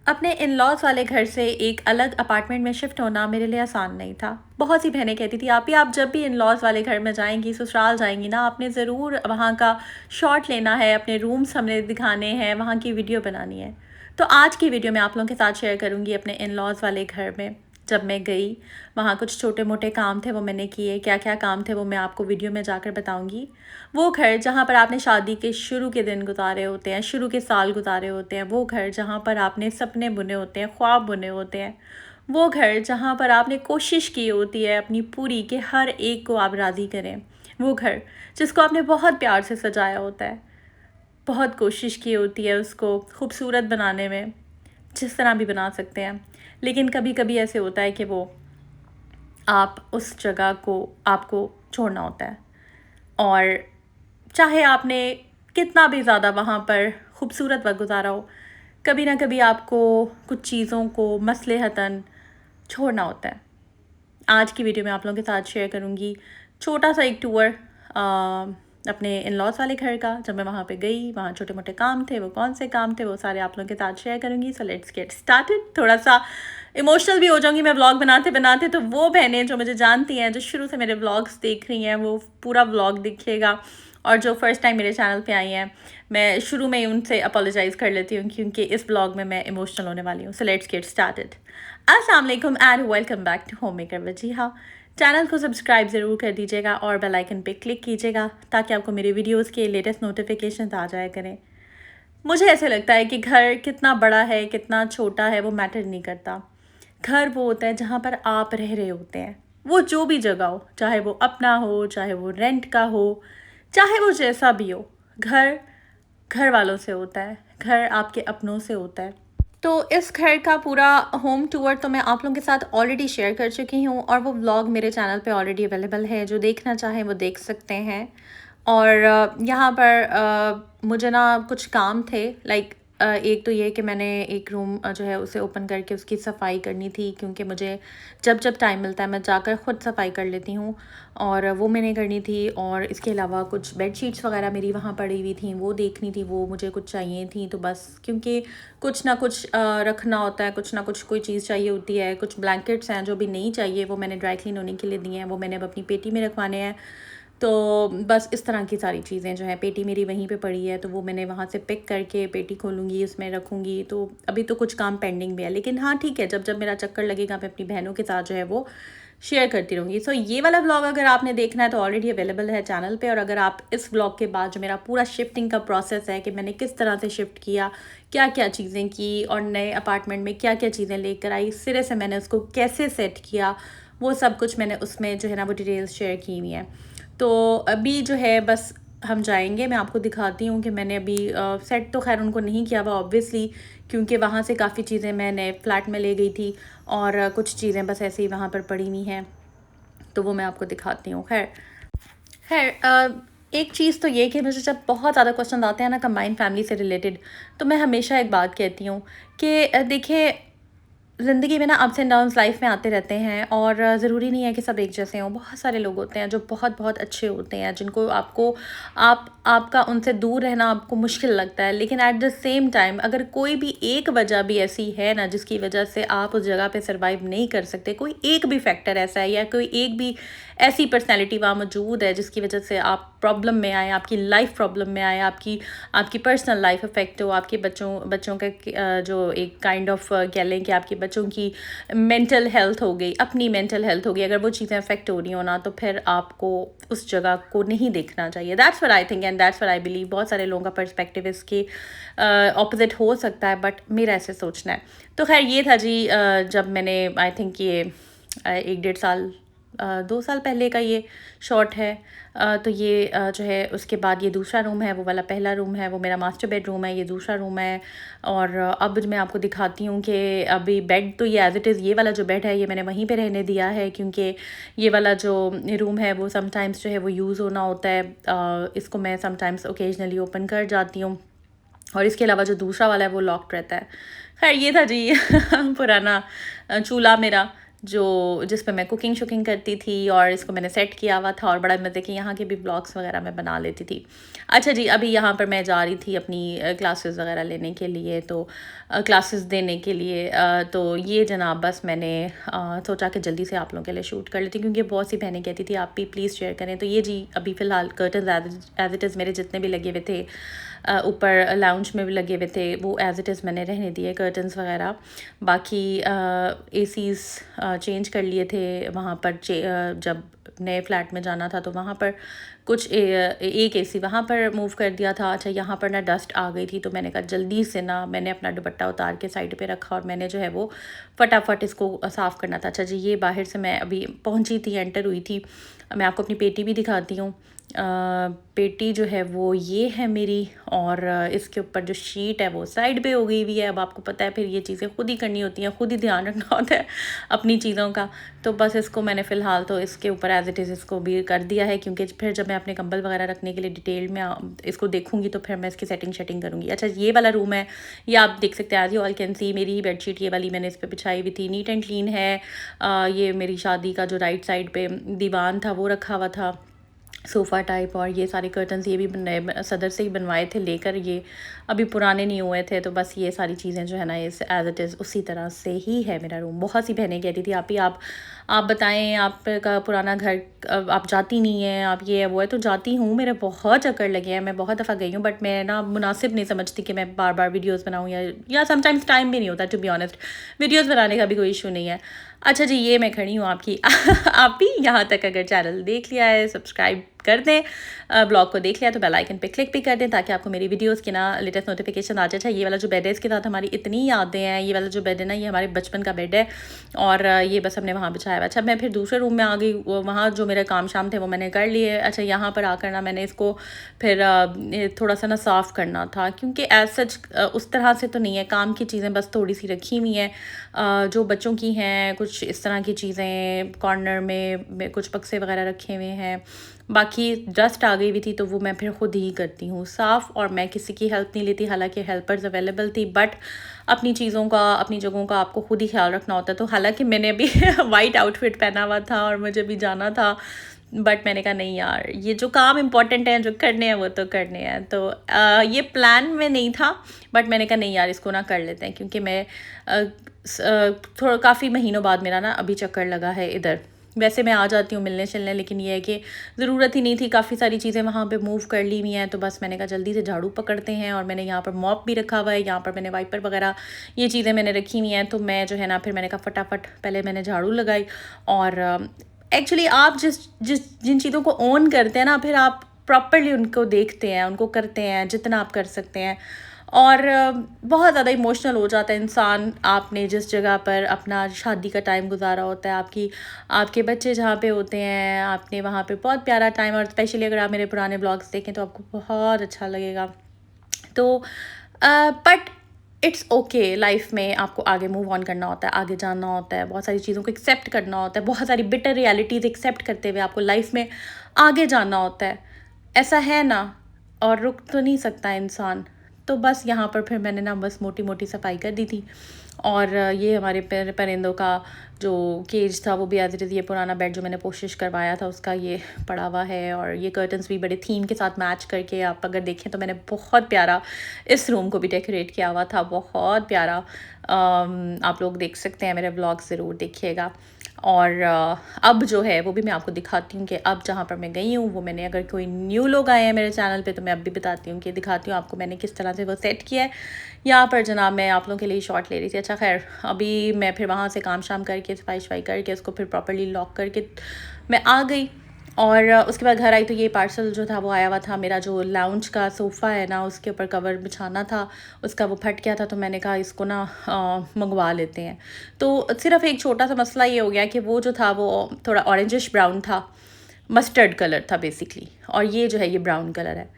अपने इन-लॉज़ वाले घर से एक अलग अपार्टमेंट में शिफ्ट होना मेरे लिए आसान नहीं था। बहुत सी बहनें कहती थी, "आपी आप जब भी इन-लॉज़ वाले घर में जाएँगी, ससुराल जाएँगी ना, आपने ज़रूर वहाँ का शॉट लेना है, अपने रूम्स हमने दिखाने हैं, वहाँ की वीडियो बनानी है।" तो आज की वीडियो मैं आप लोगों के साथ शेयर करूँगी अपने इन-लॉज़ वाले घर में। जब मैं गई, वहाँ कुछ छोटे-मोटे काम थे वो मैंने किए, क्या-क्या काम थे वो मैं आपको वीडियो में जाकर बताऊँगी। वो घर जहाँ पर आपने शादी के शुरू के दिन गुज़ारे होते हैं, शुरू के साल गुज़ारे होते हैं, वो घर जहाँ पर आपने सपने बुने होते हैं, ख्वाब बुने होते हैं, वो घर जहाँ पर आपने कोशिश की होती है अपनी पूरी कि हर एक को आप राज़ी करें, वो घर जिसको आपने बहुत प्यार से सजाया होता है, बहुत कोशिश की होती है उसको खूबसूरत बनाने में, जिस तरह भी बना सकते हैं। लेकिन कभी-कभी ऐसे होता है कि वो आप उस जगह को आपको छोड़ना होता है और चाहे आपने कितना भी ज़्यादा वहाँ पर खूबसूरत वक्त गुजारा हो, कभी ना कभी आपको कुछ चीज़ों को मसलहतन छोड़ना होता है। आज की वीडियो में आप लोगों के साथ शेयर करूँगी छोटा सा एक टूर अपने इन-लॉज़ वाले घर का। जब मैं वहाँ पे गई, वहाँ छोटे-मोटे काम थे, वो कौन से काम थे वो सारे आप लोगों के साथ शेयर करूँगी। सो लेट्स गेट स्टार्टेड। थोड़ा सा इमोशनल भी हो जाऊँगी मैं व्लॉग बनाते-बनाते, तो वो बहनें जो मुझे जानती हैं, जो शुरू से मेरे व्लॉग्स देख रही हैं, वो पूरा व्लॉग देखिएगा। और जो फर्स्ट टाइम मेरे चैनल पे आई हैं, मैं शुरू में ही उनसे अपोलोजाइज़ कर लेती हूँ क्योंकि इस व्लॉग में मैं इमोशनल होने वाली हूँ। So let's get started. अस्सलाम वालेकुम and welcome back to homemaker with Jiha. Channel को सब्सक्राइब ज़रूर कर दीजिएगा और बेल आइकन पे क्लिक कीजिएगा ताकि आपको मेरे वीडियोस के लेटेस्ट नोटिफिकेशन आ जाया करें। मुझे ऐसे लगता है कि घर कितना बड़ा है, कितना छोटा है, वो मैटर नहीं करता। घर वो होता है जहाँ पर आप रह रहे होते हैं, वो जो भी जगह हो, चाहे वो अपना हो, चाहे वो रेंट का हो, चाहे वो जैसा भी हो। घर घर वालों से होता है, घर आपके अपनों से होता है। तो इस घर का पूरा होम टूर तो मैं आप लोगों के साथ ऑलरेडी शेयर कर चुकी हूँ और वो व्लॉग मेरे चैनल पे ऑलरेडी अवेलेबल है, जो देखना चाहें वो देख सकते हैं। और यहाँ पर मुझे ना कुछ काम थे, लाइक एक तो ये कि मैंने एक रूम जो है उसे ओपन करके उसकी सफाई करनी थी क्योंकि मुझे जब जब टाइम मिलता है मैं जाकर ख़ुद सफाई कर लेती हूँ और वो मैंने करनी थी। और इसके अलावा कुछ बेड शीट्स वगैरह मेरी वहाँ पड़ी हुई थी, वो देखनी थी, वो मुझे कुछ चाहिए थी। तो बस क्योंकि कुछ ना कुछ रखना होता है, कुछ ना कुछ कोई चीज़ चाहिए होती है। कुछ ब्लैंकेट्स हैं जो भी नहीं चाहिए, वो मैंने ड्राई क्लीन होने के लिए दिए हैं, वो मैंने अब अपनी पेटी में रखवाने हैं। तो बस इस तरह की सारी चीज़ें जो हैं, पेटी मेरी वहीं पे पड़ी है, तो वो मैंने वहाँ से पिक करके पेटी खोलूँगी, उसमें रखूँगी। तो अभी तो कुछ काम पेंडिंग भी है, लेकिन हाँ ठीक है, जब जब मेरा चक्कर लगेगा मैं अपनी बहनों के साथ जो है वो शेयर करती रहूँगी। सो ये वाला व्लॉग अगर आपने देखना है तो ऑलरेडी अवेलेबल है चैनल पे। और अगर आप इस व्लॉग के बाद जो मेरा पूरा शिफ्टिंग का प्रोसेस है कि मैंने किस तरह से शिफ्ट किया, क्या क्या चीज़ें की और नए अपार्टमेंट में क्या क्या चीज़ें लेकर आई, सिरे से मैंने उसको कैसे सेट किया, वो सब कुछ मैंने उसमें जो है ना वो डिटेल्स शेयर की हुई हैं। तो अभी जो है बस हम जाएंगे, मैं आपको दिखाती हूँ कि मैंने अभी सेट तो खैर उनको नहीं किया हुआ ऑब्वियसली, क्योंकि वहाँ से काफ़ी चीज़ें मैं नए फ्लैट में ले गई थी और कुछ चीज़ें बस ऐसे ही वहाँ पर पड़ी हुई हैं, तो वो मैं आपको दिखाती हूँ। खैर खैर एक चीज़ तो ये कि मुझे जब बहुत ज़्यादा क्वेश्चन आते हैं ना कंबाइंड फैमिली से रिलेटेड, तो मैं हमेशा एक बात कहती हूँ कि देखिए, ज़िंदगी में ना अप्स एंड डाउन्स लाइफ में आते रहते हैं और ज़रूरी नहीं है कि सब एक जैसे हों। बहुत सारे लोग होते हैं जो बहुत बहुत अच्छे होते हैं, जिनको आपका उनसे दूर रहना आपको मुश्किल लगता है, लेकिन एट द सेम टाइम अगर कोई भी एक वजह भी ऐसी है ना जिसकी वजह से आप उस जगह पे सर्वाइव नहीं कर सकते, कोई एक भी फैक्टर ऐसा है या कोई एक भी ऐसी पर्सनैलिटी वहाँ मौजूद है जिसकी वजह से आप प्रॉब्लम में आए, आपकी लाइफ प्रॉब्लम में आए, आपकी पर्सनल लाइफ अफेक्ट हो, आपके बच्चों का जो एक काइंड ऑफ कह लें कि आपके बच्चों की मेंटल हेल्थ हो गई, अपनी मेंटल हेल्थ हो गई, अगर वो चीज़ें अफेक्ट हो रही हो ना, तो फिर आपको उस जगह को नहीं देखना चाहिए। That's what I think and that's what I believe. बहुत सारे लोगों का पर्सपेक्टिव इसके ऑपोजिट हो सकता है, बट मेरा ऐसे सोचना है। तो खैर ये था जी, जब मैंने आई थिंक ये 1 डेढ़ साल 2 साल पहले का ये शॉट है। तो ये जो है उसके बाद ये दूसरा रूम है, वो वाला पहला रूम है, वो मेरा मास्टर बेडरूम है, ये दूसरा रूम है। और अब मैं आपको दिखाती हूँ कि अभी बेड तो ये एज़ इट इज़, ये वाला जो बेड है ये मैंने वहीं पे रहने दिया है क्योंकि ये वाला जो रूम है वो समटाइम्स जो है वो यूज़ होना होता है। इसको मैं समटाइम्स ओकेजनली ओपन कर जाती हूँ और इसके अलावा जो दूसरा वाला है वो लॉक्ड रहता है। खैर ये था जी पुराना चूल्हा मेरा, जिस पे मैं कुकिंग शुकिंग करती थी, और इसको मैंने सेट किया हुआ था और बड़ा मज़े के यहाँ के भी ब्लॉग्स वगैरह मैं बना लेती थी। अच्छा जी, अभी यहाँ पर मैं जा रही थी अपनी क्लासेस वगैरह लेने के लिए, तो क्लासेस देने के लिए, तो ये जनाब बस मैंने सोचा कि जल्दी से आप लोगों के लिए शूट कर लेती, क्योंकि बहुत सी बहनें कहती थी आप भी प्लीज़ शेयर करें। तो ये जी अभी फ़िलहाल कर्टन एज इट इज़ मेरे जितने भी लगे हुए थे, ऊपर लाउंज में भी लगे हुए थे, वो एज़ इट इज़ मैंने रहने दिए कर्टन्स वगैरह। बाकी एसीज़ चेंज कर लिए थे वहाँ पर, जब नए फ्लैट में जाना था तो वहाँ पर कुछ एक एसी वहाँ पर मूव कर दिया था। अच्छा, यहाँ पर ना डस्ट आ गई थी, तो मैंने कहा जल्दी से ना मैंने अपना दुपट्टा उतार के साइड पे रखा और मैंने जो है वो फटाफट इसको साफ़ करना था। अच्छा जी, ये बाहर से मैं अभी पहुँची थी, एंटर हुई थी। मैं आपको अपनी पेटी भी दिखाती हूँ। पेटी जो है वो ये है मेरी, और इसके ऊपर जो शीट है वो साइड पे हो गई हुई है। अब आपको पता है फिर ये चीज़ें खुद ही करनी होती हैं, खुद ही ध्यान रखना होता है अपनी चीज़ों का। तो बस इसको मैंने फ़िलहाल तो इसके ऊपर एज़ इट इज़ इसको भी कर दिया है, क्योंकि फिर जब मैं अपने कंबल वगैरह रखने के लिए डिटेल में इसको देखूँगी तो फिर मैं इसकी सेटिंग करूँगी। अच्छा, ये वाला रूम है, ये आप देख सकते हैं, as you all can see मेरी ही बेडशीट ये वाली मैंने इस पर बिछाई हुई थी, नीट एंड क्लीन है। ये मेरी शादी का जो राइट साइड पे दीवान था वो रखा हुआ था, सोफ़ा टाइप, और ये सारे कर्टन्स ये भी नए सदर से ही बनवाए थे लेकर, ये अभी पुराने नहीं हुए थे। तो बस ये सारी चीज़ें जो है ना, इस एज़ इट इज़ उसी तरह से ही है मेरा रूम। बहुत सी बहनें कहती थी आप बताएं, आपका पुराना घर आप जाती नहीं हैं, आप ये है वो है। तो जाती हूँ, मेरे बहुत चक्कर लगे हैं, मैं बहुत दफ़ा गई हूँ, बट मैं ना मुनासिब नहीं समझती कि मैं बार बार वीडियोज़ बनाऊँ, या समटाइम्स टाइम भी नहीं होता टू बी ऑनेस्ट। वीडियोज़ बनाने का भी कोई इशू नहीं है। अच्छा जी, ये मैं खड़ी हूँ आपकी आप भी यहाँ तक अगर चैनल देख लिया है, सब्सक्राइब कर दें, ब्लॉग को देख लिया तो बेल आइकन पे क्लिक भी कर दें, ताकि आपको मेरी वीडियोस की ना लेटेस्ट नोटिफिकेशन आ जाए। अच्छा, ये वाला जो बेड है, इसके साथ हमारी इतनी यादें हैं। ये वाला जो बेड है ना, ये हमारे बचपन का बेड है, और ये बस हमने वहाँ बिछाया हुआ। अच्छा, मैं फिर दूसरे रूम में आ गई, वहाँ जो मेरे काम शाम थे वो मैंने कर लिए। अच्छा, यहाँ पर आकर ना मैंने इसको फिर थोड़ा सा ना साफ़ करना था, क्योंकि एज सच उस तरह से तो नहीं है, काम की चीज़ें बस थोड़ी सी रखी हुई हैं, जो बच्चों की हैं, कुछ इस तरह की चीज़ें कॉर्नर में कुछ बक्से वगैरह रखे हुए हैं। बाकी डस्ट आ गई हुई थी, तो वो मैं फिर ख़ुद ही करती हूँ साफ़, और मैं किसी की हेल्प नहीं लेती। हालांकि हेल्पर्स अवेलेबल थी, बट अपनी चीज़ों का, अपनी जगहों का आपको खुद ही ख्याल रखना होता है। तो हालांकि मैंने अभी वाइट आउटफिट पहना हुआ था और मुझे भी जाना था, बट मैंने कहा नहीं यार, ये जो काम इम्पॉर्टेंट हैं, जो करने हैं वो तो करने हैं। तो ये प्लान में नहीं था, बट मैंने कहा नहीं यार, इसको ना कर लेते हैं, क्योंकि मैं थोड़ा काफ़ी महीनों बाद मेरा ना अभी चक्कर लगा है इधर। वैसे मैं आ जाती हूँ मिलने चलने, लेकिन ये है कि ज़रूरत ही नहीं थी, काफ़ी सारी चीज़ें वहाँ पे मूव कर ली हुई हैं। तो बस मैंने कहा जल्दी से झाड़ू पकड़ते हैं, और मैंने यहाँ पर मॉप भी रखा हुआ है, यहाँ पर मैंने वाइपर वगैरह ये चीज़ें मैंने रखी हुई हैं। तो मैं जो है ना, फिर मैंने कहा फटाफट पहले मैंने झाड़ू लगाई। और एक्चुअली आप जिन चीज़ों को ओन करते हैं ना, फिर आप प्रॉपरली उनको देखते हैं, उनको करते हैं जितना आप कर सकते हैं। और बहुत ज़्यादा इमोशनल हो जाता है इंसान, आपने जिस जगह पर अपना शादी का टाइम गुजारा होता है, आपके बच्चे जहाँ पे होते हैं, आपने वहाँ पे बहुत प्यारा टाइम, और स्पेशली अगर आप मेरे पुराने ब्लॉग्स देखें तो आपको बहुत अच्छा लगेगा। तो बट इट्स ओके, लाइफ में आपको आगे मूव ऑन करना होता है, आगे जाना होता है, बहुत सारी चीज़ों को एक्सेप्ट करना होता है, बहुत सारी बिटर रियलिटीज़ एक्सेप्ट करते हुए आपको लाइफ में आगे जाना होता है। ऐसा है ना, और रुक तो नहीं सकता इंसान। तो बस यहाँ पर फिर मैंने ना बस मोटी मोटी सफाई कर दी थी। और ये हमारे परिंदों का जो केज था वो भी एज इट इज़, ये पुराना बेड जो मैंने कोशिश करवाया था उसका ये पड़ा हुआ है। और ये कर्टन्स भी बड़े थीम के साथ मैच करके, आप अगर देखें तो मैंने बहुत प्यारा इस रूम को भी डेकोरेट किया हुआ था, बहुत प्यारा। आप लोग देख सकते हैं, मेरे व्लॉग ज़रूर देखिएगा। और अब जो है वो भी मैं आपको दिखाती हूँ कि अब जहाँ पर मैं गई हूँ वो मैंने, अगर कोई न्यू लोग आए हैं मेरे चैनल पे तो मैं अब भी बताती हूँ कि दिखाती हूँ आपको मैंने किस तरह से वो सेट किया है। यहाँ पर जनाब मैं आप लोगों के लिए शॉट ले रही थी। अच्छा खैर, अभी मैं फिर वहाँ से काम शाम करके सफाई करके उसको फिर प्रॉपर्ली लॉक करके मैं आ गई। और उसके बाद घर आई तो ये पार्सल जो था वो आया हुआ था। मेरा जो लाउंज का सोफ़ा है ना, उसके ऊपर कवर बिछाना था, उसका वो फट गया था, तो मैंने कहा इसको ना मंगवा लेते हैं। तो सिर्फ एक छोटा सा मसला ये हो गया कि वो जो था वो थोड़ा ऑरेंजिश ब्राउन था, मस्टर्ड कलर था बेसिकली, और ये जो है ये ब्राउन कलर है।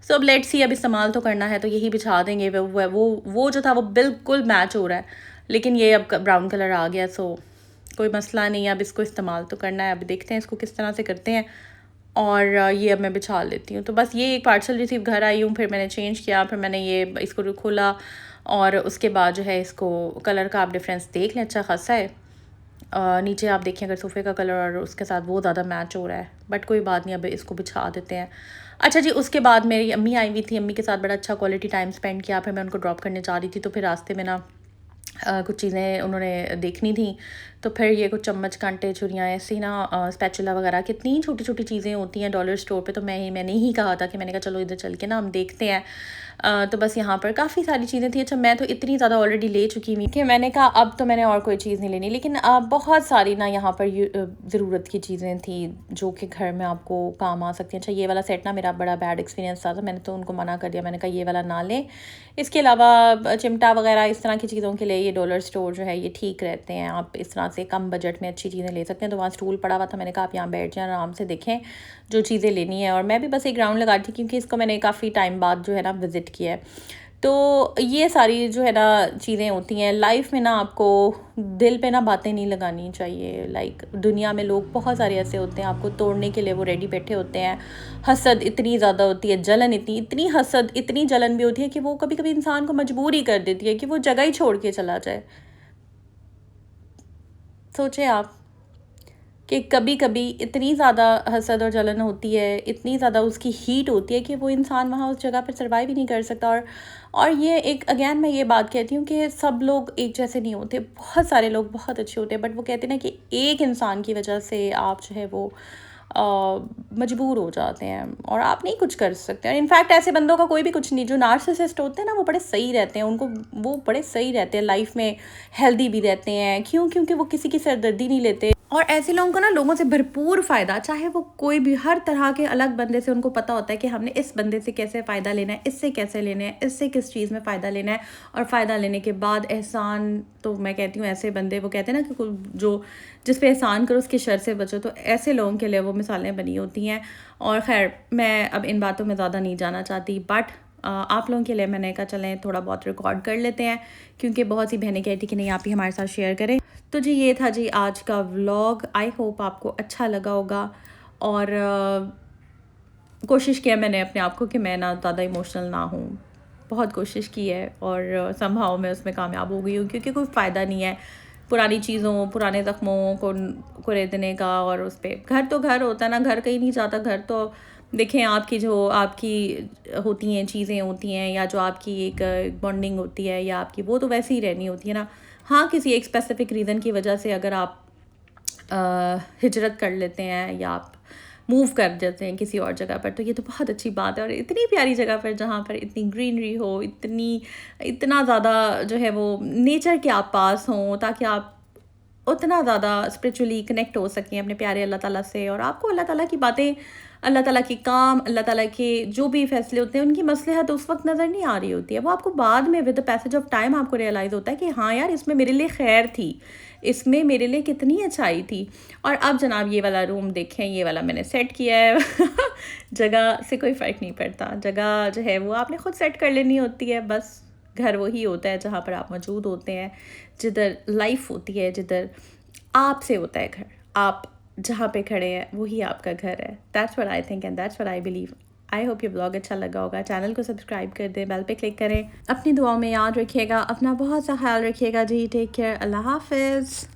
सो अब लेट्स सी, अब इस्तेमाल तो करना है तो यही बिछा देंगे। वो जो था वो बिल्कुल मैच हो रहा है, लेकिन ये अब ब्राउन कलर आ गया, सो कोई मसला नहीं है, अब इसको इस्तेमाल तो करना है। अब देखते हैं इसको किस तरह से करते हैं। और ये अब मैं बिछा लेती हूँ। तो बस ये एक पार्सल रिसीव, घर आई हूँ, फिर मैंने चेंज किया, फिर मैंने ये इसको खोला, और उसके बाद जो है इसको कलर का आप डिफरेंस देख लें, अच्छा खासा है। नीचे आप देखें अगर सोफ़े का कलर और उसके साथ वो ज़्यादा मैच हो रहा है, बट कोई बात नहीं, अब इसको बिछा देते हैं। अच्छा जी, उसके बाद मेरी अम्मी आई हुई थी, अम्मी के साथ बड़ा अच्छा क्वालिटी टाइम स्पेंड किया। फिर मैं उनको ड्रॉप करने जा रही थी, तो फिर रास्ते में ना कुछ चीज़ें उन्होंने देखनी थी, तो फिर ये कुछ चम्मच, कांटे, छुरियाँ ऐसी ना स्पैचुला वगैरह कितनी छोटी-छोटी चीज़ें होती हैं डॉलर स्टोर पे। तो मैंने ही कहा था कि मैंने कहा चलो इधर चल के ना हम देखते हैं। तो बस यहाँ पर काफ़ी सारी चीज़ें थी। अच्छा, मैं तो इतनी ज़्यादा ऑलरेडी ले चुकी हुई कि मैंने कहा अब तो मैंने और कोई चीज़ नहीं लेनी, लेकिन बहुत सारी ना यहाँ पर ज़रूरत की चीज़ें थी जो कि घर में आपको काम आ सकती हैं। अच्छा, ये वाला सेट ना मेरा बड़ा बैड एक्सपीरियंस था, तो मैंने तो उनको मना कर दिया, मैंने कहा ये वाला ना लें। इसके अलावा चिमटा वगैरह इस तरह की चीज़ों के लिए ये डॉलर स्टोर जो है ये ठीक रहते हैं। आप इस तरह से कम बजट में अच्छी चीज़ें ले सकते हैं। तो वहाँ स्टूल पड़ा हुआ था, मैंने कहा आप यहाँ बैठ जाएं, आराम से देखें जो चीज़ें लेनी है। और मैं भी बस एक राउंड लगा रही थी क्योंकि इसको मैंने काफ़ी टाइम बाद जो है ना विज़िट किया है। तो ये सारी जो है ना चीज़ें होती हैं लाइफ में ना, आपको दिल पे ना बातें नहीं लगानी चाहिए। लाइक दुनिया में लोग बहुत सारे ऐसे होते हैं, आपको तोड़ने के लिए वो रेडी बैठे होते हैं। हसद इतनी ज़्यादा होती है, जलन इतनी हसद, इतनी जलन भी होती है कि वो कभी कभी इंसान को मजबूर ही कर देती है कि वो जगह ही छोड़ के चला जाए। सोचें आप कि कभी कभी इतनी ज़्यादा हसद और जलन होती है, इतनी ज़्यादा उसकी हीट होती है कि वो इंसान वहाँ उस जगह पर सर्वाइव ही नहीं कर सकता। और ये एक अगेन मैं ये बात कहती हूँ कि सब लोग एक जैसे नहीं होते, बहुत सारे लोग बहुत अच्छे होते हैं, बट वो कहते हैं ना कि एक इंसान की वजह से आप जो है वो मजबूर हो जाते हैं और आप नहीं कुछ कर सकते। और इनफैक्ट ऐसे बंदों का कोई भी कुछ नहीं, जो नार्सिसिस्ट होते हैं ना वो बड़े सही रहते हैं, उनको वो बड़े सही रहते हैं, लाइफ में हेल्दी भी रहते हैं। क्यों? क्योंकि वो किसी की सरदर्दी नहीं लेते। और ऐसे लोगों को ना लोगों से भरपूर फ़ायदा, चाहे वो कोई भी, हर तरह के अलग बंदे से उनको पता होता है कि हमने इस बंदे से कैसे फ़ायदा लेना है, इससे कैसे लेना है, इससे किस चीज़ में फ़ायदा लेना है। और फ़ायदा लेने के बाद एहसान, तो मैं कहती हूँ ऐसे बंदे, वो कहते हैं ना कि जो जिस पे एहसान करो उसके शर से बचो, तो ऐसे लोगों के लिए वो मिसालें बनी होती हैं। और ख़ैर मैं अब इन बातों में ज़्यादा नहीं जाना चाहती, बट आप लोगों के लिए मैंने कहा चलें थोड़ा बहुत रिकॉर्ड कर लेते हैं, क्योंकि बहुत सी बहनें कहती कि नहीं आप ही हमारे साथ शेयर करें। तो जी ये था जी आज का व्लॉग, आई होप आपको अच्छा लगा होगा। और कोशिश किया मैंने अपने आप को कि मैं ना ज़्यादा इमोशनल ना हूँ, बहुत कोशिश की है और समहाउ मैं उसमें कामयाब हो गई हूँ, क्योंकि कोई फ़ायदा नहीं है पुरानी चीज़ों, पुराने ज़ख्मों को रेतने का। और उस पर घर तो घर होता है ना, घर कहीं नहीं जाता। घर तो देखें आपकी जो आपकी होती हैं चीज़ें होती हैं, या जो आपकी एक बॉन्डिंग होती है या आपकी, वो तो वैसे ही रहनी होती है ना। हाँ, किसी एक स्पेसिफिक रीज़न की वजह से अगर आप हिजरत कर लेते हैं या आप मूव कर जाते हैं किसी और जगह पर, तो ये तो बहुत अच्छी बात है। और इतनी प्यारी जगह पर जहाँ पर इतनी ग्रीनरी हो, इतना ज़्यादा जो है वो नेचर के आप पास हों, ताकि आप उतना ज़्यादा स्पिरिचुअली कनेक्ट हो सकें अपने प्यारे अल्लाह ताला से। और आपको अल्लाह ताला की बातें, अल्लाह ताला के काम, अल्लाह ताला के जो भी फ़ैसले होते हैं, उनकी मसलहत उस वक्त नज़र नहीं आ रही होती है। वो आपको बाद में with the passage of time आपको रियलाइज़ होता है कि हाँ यार, इसमें मेरे लिए खैर थी, इसमें मेरे लिए कितनी अच्छाई थी। और अब जनाब ये वाला रूम देखें, ये वाला मैंने सेट किया है जगह से कोई फ़र्क नहीं पड़ता, जगह जो है वो आपने ख़ुद सेट कर लेनी होती है। बस घर वही होता है जहाँ पर आप मौजूद होते हैं, जिधर लाइफ होती है, जिधर आपसे होता है घर। आप जहाँ पे खड़े हैं वही आपका घर है। That's what I think and that's what I believe. I hope ये ब्लॉग अच्छा लगा होगा। चैनल को सब्सक्राइब कर दें, बेल पे क्लिक करें। अपनी दुआओं में याद रखिएगा, अपना बहुत सा ख्याल रखिएगा जी। टेक केयर, अल्लाह हाफिज़।